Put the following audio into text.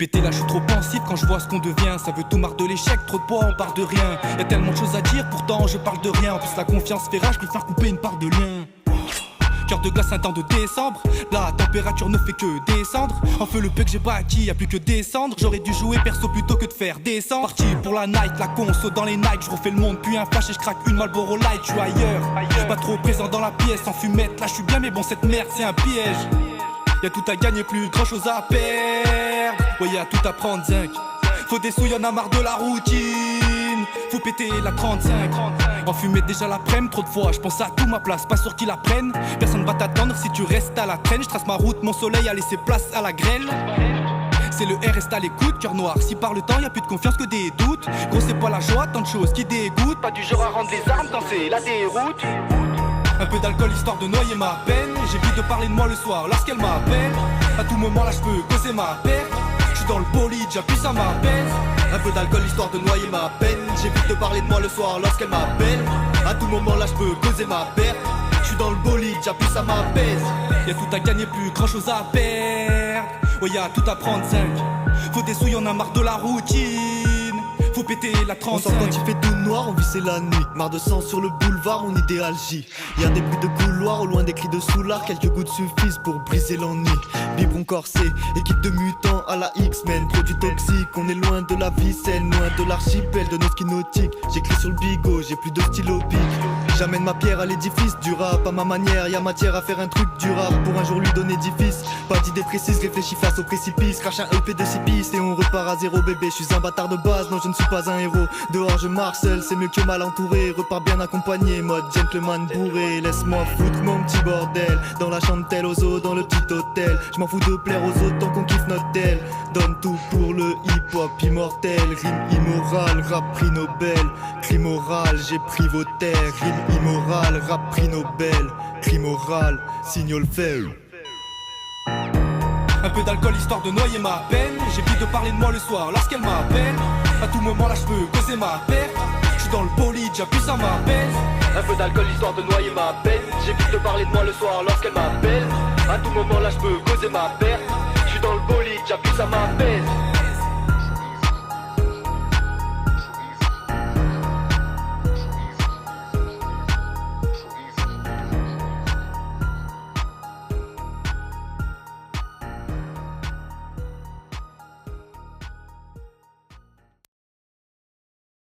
Péter là, je suis trop pensif quand je vois ce qu'on devient. Ça veut tout marre de l'échec, trop de poids, on part de rien. Y'a tellement de choses à dire, pourtant je parle de rien. En plus la confiance fait rage, je préfère couper une part de lien. Cœur de glace un temps de décembre, la température ne fait que descendre. En feu le peu que j'ai bâti, y'a plus que descendre. J'aurais dû jouer perso plutôt que de faire descendre. Parti pour la night, la conso dans les Nike. Je refais le monde, puis un flash et je craque une Marlboro Light. Je suis ailleurs, pas trop présent dans la pièce. En fumette, là je suis bien mais bon cette merde c'est un piège. Y'a tout à gagner, plus grand chose à perdre. Ouais y'a tout à prendre, zinc. Faut des sous, y'en a marre de la routine. Faut péter la 35. En fumée déjà l'après-midi, trop de fois je pense à tout ma place, pas sûr qu'ils la prennent. Personne va t'attendre si tu restes à la traîne. Je trace ma route, mon soleil a laissé place à la grêle. C'est le R, reste à l'écoute, cœur noir. Si par le temps y'a plus de confiance que des doutes. Gros c'est pas la joie, tant de choses qui dégoûtent. Pas du genre à rendre les armes quand c'est la déroute. Un peu d'alcool histoire de noyer ma peine. J'évite de parler de moi le soir lorsqu'elle m'appelle. À tout moment là je peux causer ma perte. J'suis dans le bolide, j'appuie ça m'appelle. Un peu d'alcool histoire de noyer ma peine. J'évite de parler de moi le soir lorsqu'elle m'appelle. À tout moment là je peux causer ma perte. J'suis dans le bolide, j'appuie ça m'apaise. Y'a tout à gagner, plus grand chose à perdre. Ouais y'a tout à prendre, 5. Faut des sous, y'en a marre de la routine. Faut péter la 35. On sort quand il fait tout noir, on vit c'est la nuit. Marre de sang sur le boulevard, mon idéal J. Y'a des bruits de couloir, au loin des cris de soulard. Quelques gouttes suffisent pour briser l'ennui. Biberon corsé, équipe de mutants à la X-Men. Produit toxique, on est loin de la vie saine. Loin de l'archipel de nos skis nautiques. J'écris sur le bigot, j'ai plus de stylo pic. J'amène ma pierre à l'édifice du rap à ma manière. Y'a matière à faire un truc du rap pour un jour lui donner édifice. Pas d'idée précise, réfléchis face au précipice. Crache un EP de 6 pistes et on repart à zéro bébé. Je suis un bâtard de base, non je ne suis pas un héros. Dehors je marche seul, c'est mieux que mal entouré. Repars bien accompagné, mode gentleman bourré. Laisse-moi foutre mon petit bordel. Dans la chantelle aux eaux, dans le petit hôtel. Je m'en fous de plaire aux autres tant qu'on kiffe notre tel. Donne tout pour le hip-hop immortel. Rime immorale, rap prix Nobel. Crime oral, j'ai pris vos terres. Rime immorale, rap prix Nobel. Crime oral, signal fail. Un peu d'alcool histoire de noyer ma peine. J'évite de parler de moi le soir lorsqu'elle m'appelle. À tout moment là je peux causer ma perte. J'suis dans le bolide, j'appuie ça m'apaise. Un peu d'alcool histoire de noyer ma peine. J'évite de parler de moi le soir lorsqu'elle m'appelle. À tout moment là je peux causer ma perte. J'suis dans le bolide, j'appuie ça m'apaise.